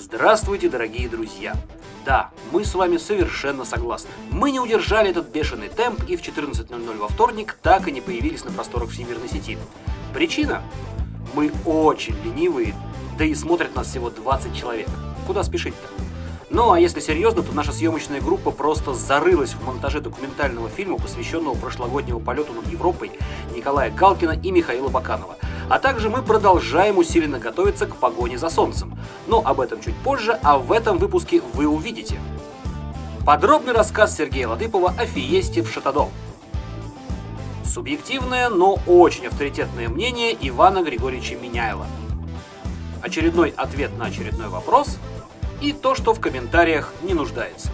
Здравствуйте, дорогие друзья! Да, мы с вами совершенно согласны. Мы не удержали этот бешеный темп и в 14:00 во вторник так и не появились на просторах всемирной сети. Причина? Мы очень ленивые, да и смотрят нас всего 20 человек. Куда спешить-то? Ну а если серьезно, то наша съемочная группа просто зарылась в монтаже документального фильма, посвященного прошлогоднему полету над Европой Николая Галкина и Михаила Баканова. А также мы продолжаем усиленно готовиться к погоне за солнцем. Но об этом чуть позже, а в этом выпуске вы увидите. Подробный рассказ Сергея Латыпова о Фиесте в Шатадо. Субъективное, но очень авторитетное мнение Ивана Григорьевича Меняйла. Очередной ответ на очередной вопрос и то, что в комментариях не нуждается.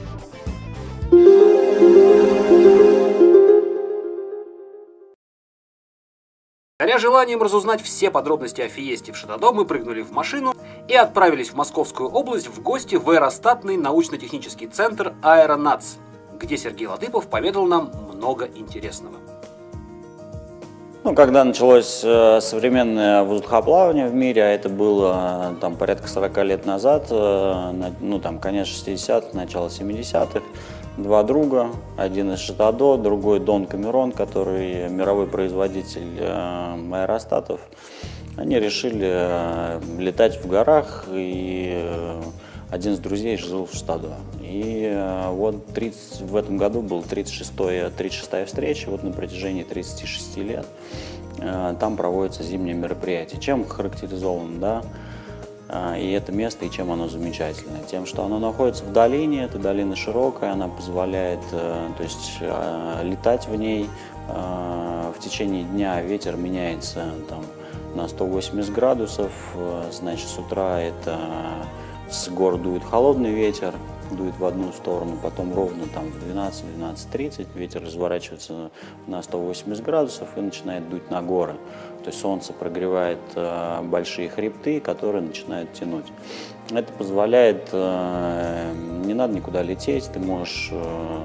Горя желанием разузнать все подробности о Фиесте в Шатадо, мы прыгнули в машину и отправились в Московскую область в гости в аэростатный научно-технический центр «Аэронац», где Сергей Латыпов поведал нам много интересного. Когда началось современное воздухоплавание в мире, а это было порядка 40 лет назад, конец 60-х, начало 70-х, два друга, один из Шатадо, другой Дон Камерон, который мировой производитель аэростатов, они решили летать в горах, и один из друзей жил в Шатадо. И вот в этом году была 36-я встреча, вот на протяжении 36 лет там проводится зимнее мероприятие. Чем характеризовано, и это место, и чем оно замечательное? Тем, что оно находится в долине, эта долина широкая, она позволяет летать в ней. В течение дня ветер меняется на 180 градусов, значит, с утра с гор дует холодный ветер, дует в одну сторону, потом ровно в 12-12:30 ветер разворачивается на 180 градусов и начинает дуть на горы. То есть солнце прогревает большие хребты, которые начинают тянуть. Это позволяет, не надо никуда лететь, ты можешь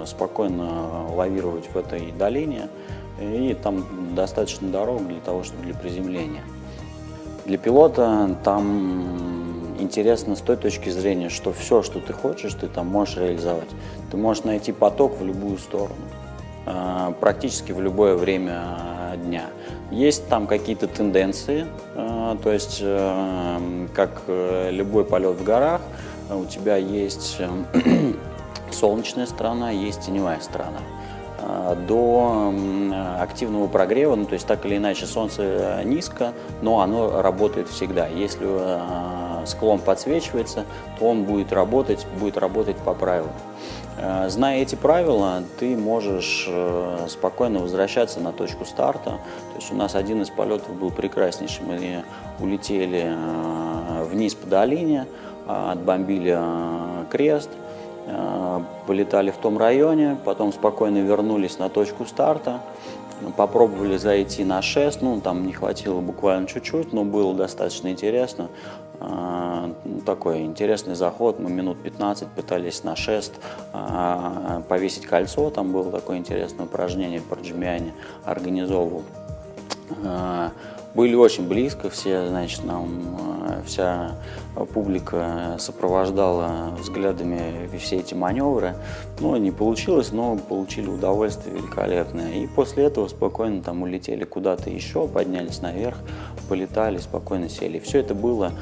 спокойно лавировать в этой долине, и там достаточно дорог для того, чтобы для приземления. Для пилота там интересно с той точки зрения, что все, что ты хочешь, ты там можешь реализовать. Ты можешь найти поток в любую сторону, практически в любое время дня. Есть там какие-то тенденции, то есть, как любой полет в горах, у тебя есть солнечная сторона, есть теневая сторона. До активного прогрева, то есть так или иначе солнце низко, но оно работает всегда. Если склон подсвечивается, то он будет работать по правилам. Зная эти правила, ты можешь спокойно возвращаться на точку старта. То есть у нас один из полетов был прекраснейший. Мы улетели вниз по долине, отбомбили крест, полетали в том районе, потом спокойно вернулись на точку старта, попробовали зайти на шест, там не хватило буквально чуть-чуть, но было достаточно интересно. Такой интересный заход, мы минут 15 пытались на шест повесить кольцо, там было такое интересное упражнение, Парджимяни организовывал. Были очень близко, вся публика сопровождала взглядами все эти маневры. Не получилось, но получили удовольствие великолепное. И после этого спокойно улетели куда-то еще, поднялись наверх, полетали, спокойно сели. Все это было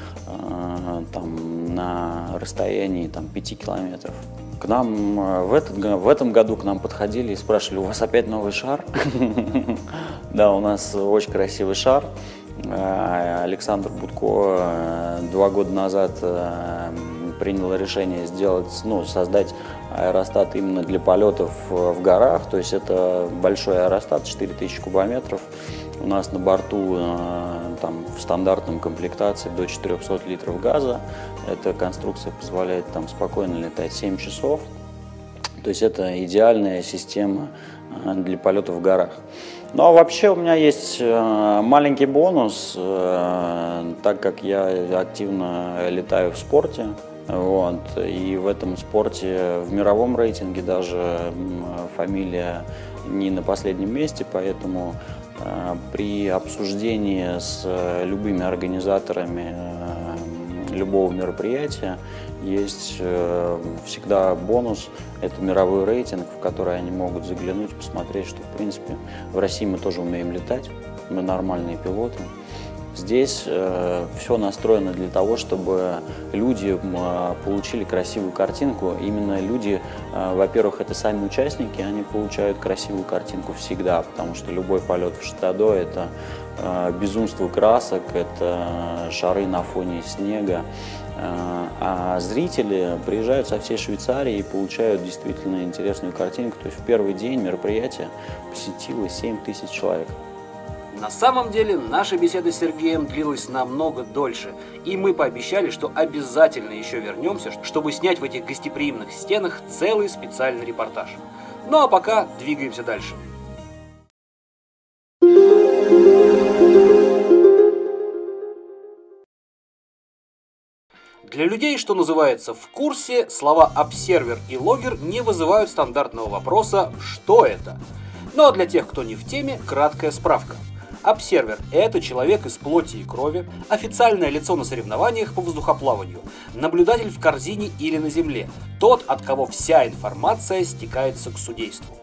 на расстоянии 5 километров. К нам в этом году к нам подходили и спрашивали: у вас опять новый шар? Да, у нас очень красивый шар. Александр Будко 2 года назад принял решение создать аэростат именно для полетов в горах. То есть это большой аэростат, 4000 кубометров. У нас на борту в стандартном комплектации до 400 литров газа. Эта конструкция позволяет спокойно летать 7 часов. То есть это идеальная система для полета в горах. А вообще у меня есть маленький бонус, так как я активно летаю в спорте. И в этом спорте, в мировом рейтинге даже фамилия не на последнем месте, поэтому при обсуждении с любыми организаторами любого мероприятия Есть всегда бонус, это мировой рейтинг, в который они могут заглянуть, посмотреть, что, в принципе, в России мы тоже умеем летать, мы нормальные пилоты. Здесь все настроено для того, чтобы люди получили красивую картинку. Именно люди, во-первых, это сами участники, они получают красивую картинку всегда, потому что любой полет в Шатадо – это безумство красок, это шары на фоне снега. А зрители приезжают со всей Швейцарии и получают действительно интересную картинку. То есть в первый день мероприятия посетило 7000 человек. На самом деле, наша беседа с Сергеем длилась намного дольше, и мы пообещали, что обязательно еще вернемся, чтобы снять в этих гостеприимных стенах целый специальный репортаж. Ну а пока двигаемся дальше. Для людей, что называется, в курсе, слова «обсервер» и «логер» не вызывают стандартного вопроса «что это?». Ну а для тех, кто не в теме, краткая справка. Обсервер – это человек из плоти и крови, официальное лицо на соревнованиях по воздухоплаванию, наблюдатель в корзине или на земле, тот, от кого вся информация стекается к судейству.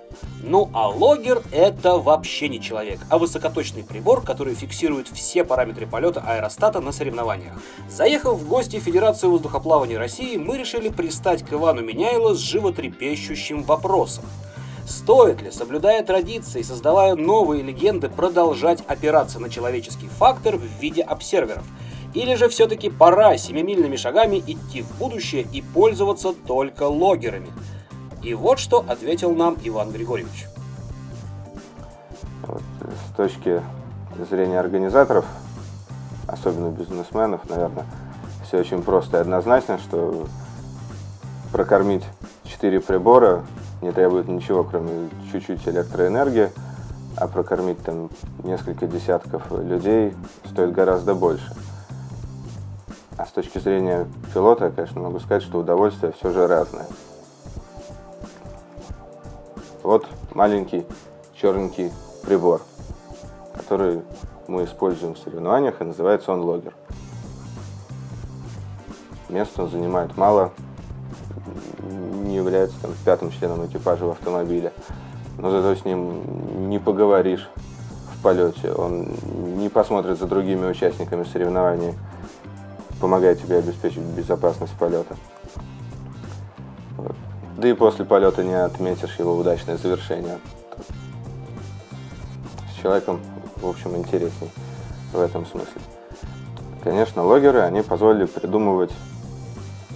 Ну а логер – это вообще не человек, а высокоточный прибор, который фиксирует все параметры полета аэростата на соревнованиях. Заехав в гости в Федерацию воздухоплавания России, мы решили пристать к Ивану Меняйло с животрепещущим вопросом. Стоит ли, соблюдая традиции и создавая новые легенды, продолжать опираться на человеческий фактор в виде обсерверов? Или же все-таки пора семимильными шагами идти в будущее и пользоваться только логерами? И вот что ответил нам Иван Григорьевич. Вот, с точки зрения организаторов, особенно бизнесменов, наверное, все очень просто и однозначно, что прокормить 4 прибора не требует ничего, кроме чуть-чуть электроэнергии, а прокормить там несколько десятков людей стоит гораздо больше. А с точки зрения пилота, я, конечно, могу сказать, что удовольствие все же разное. Вот маленький черненький прибор, который мы используем в соревнованиях, и называется он логер. Места он занимает мало, не является там 5-м членом экипажа в автомобиле, но зато с ним не поговоришь в полете, он не посмотрит за другими участниками соревнований, помогает тебе обеспечить безопасность полета. Вот. Да и после полета не отметишь его удачное завершение. С человеком, в общем, интересней в этом смысле. Конечно, логеры, они позволили придумывать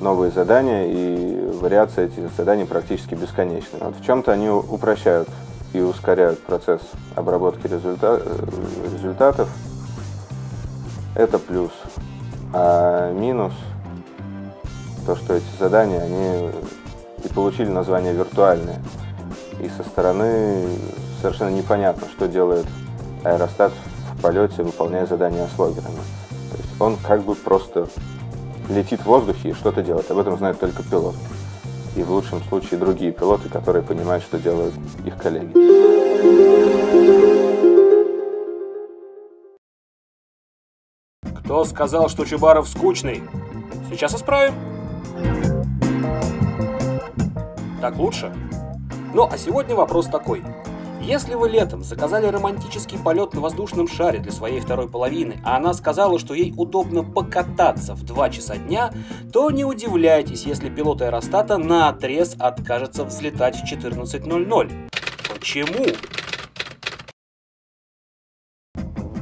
новые задания, и вариации этих заданий практически бесконечны. Вот в чем-то они упрощают и ускоряют процесс обработки результатов. Это плюс. А минус то, что эти задания, они и получили название виртуальные. И со стороны совершенно непонятно, что делает аэростат в полете, выполняя задания с логерами. То есть он как бы просто летит в воздухе и что-то делает. Об этом знает только пилот. И в лучшем случае другие пилоты, которые понимают, что делают их коллеги. Кто сказал, что Чубаров скучный? Сейчас исправим. Так лучше? Ну, а сегодня вопрос такой. Если вы летом заказали романтический полет на воздушном шаре для своей второй половины, а она сказала, что ей удобно покататься в 2 часа дня, то не удивляйтесь, если пилот аэростата наотрез откажется взлетать в 14:00. Почему?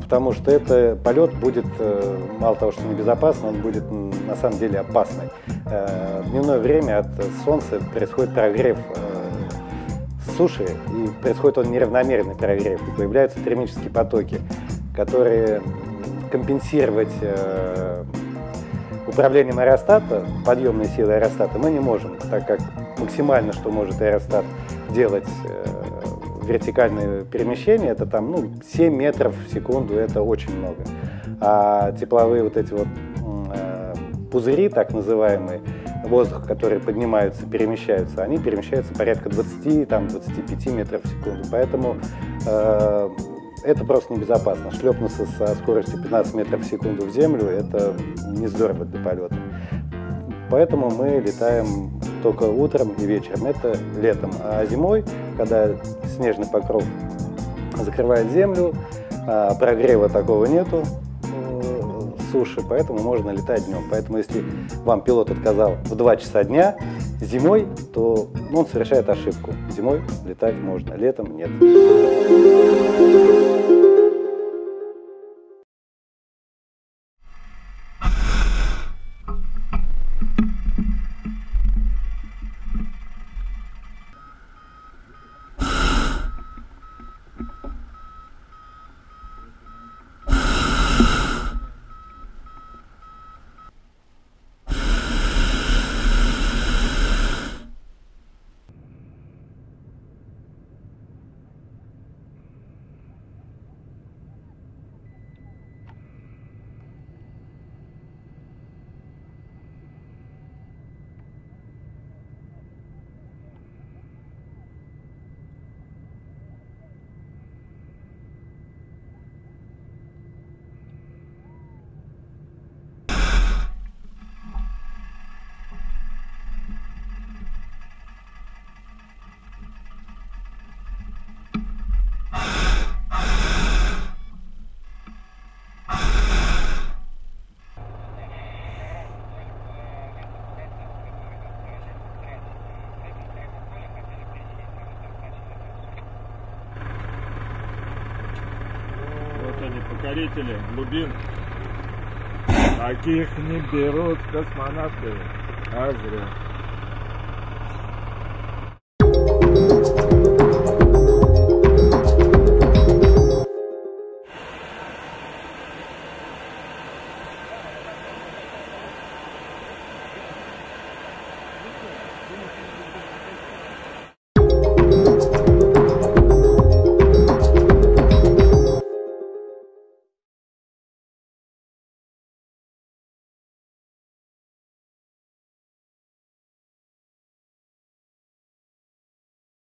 Потому что это полет будет, мало того, что небезопасный, он будет на самом деле опасный. В дневное время от солнца происходит прогрев суши, и происходит он неравномерный прогрев, и появляются термические потоки, которые компенсировать управлением аэростата, подъемной силой аэростата мы не можем, так как максимально, что может аэростат делать вертикальное перемещение, это там 7 метров в секунду, это очень много. А тепловые вот эти вот пузыри, так называемые, воздух, которые поднимаются, перемещаются, они перемещаются порядка 20-25 метров в секунду. Поэтому это просто небезопасно. Шлепнуться со скоростью 15 метров в секунду в землю – это не здорово для полета. Поэтому мы летаем только утром и вечером, это летом. А зимой, когда снежный покров закрывает землю, прогрева такого нету, суши, поэтому можно летать днем. Поэтому если вам пилот отказал в 2 часа дня зимой, то он совершает ошибку. Зимой летать можно, летом нет. Покорители глубин. Таких не берут космонавты. А зря.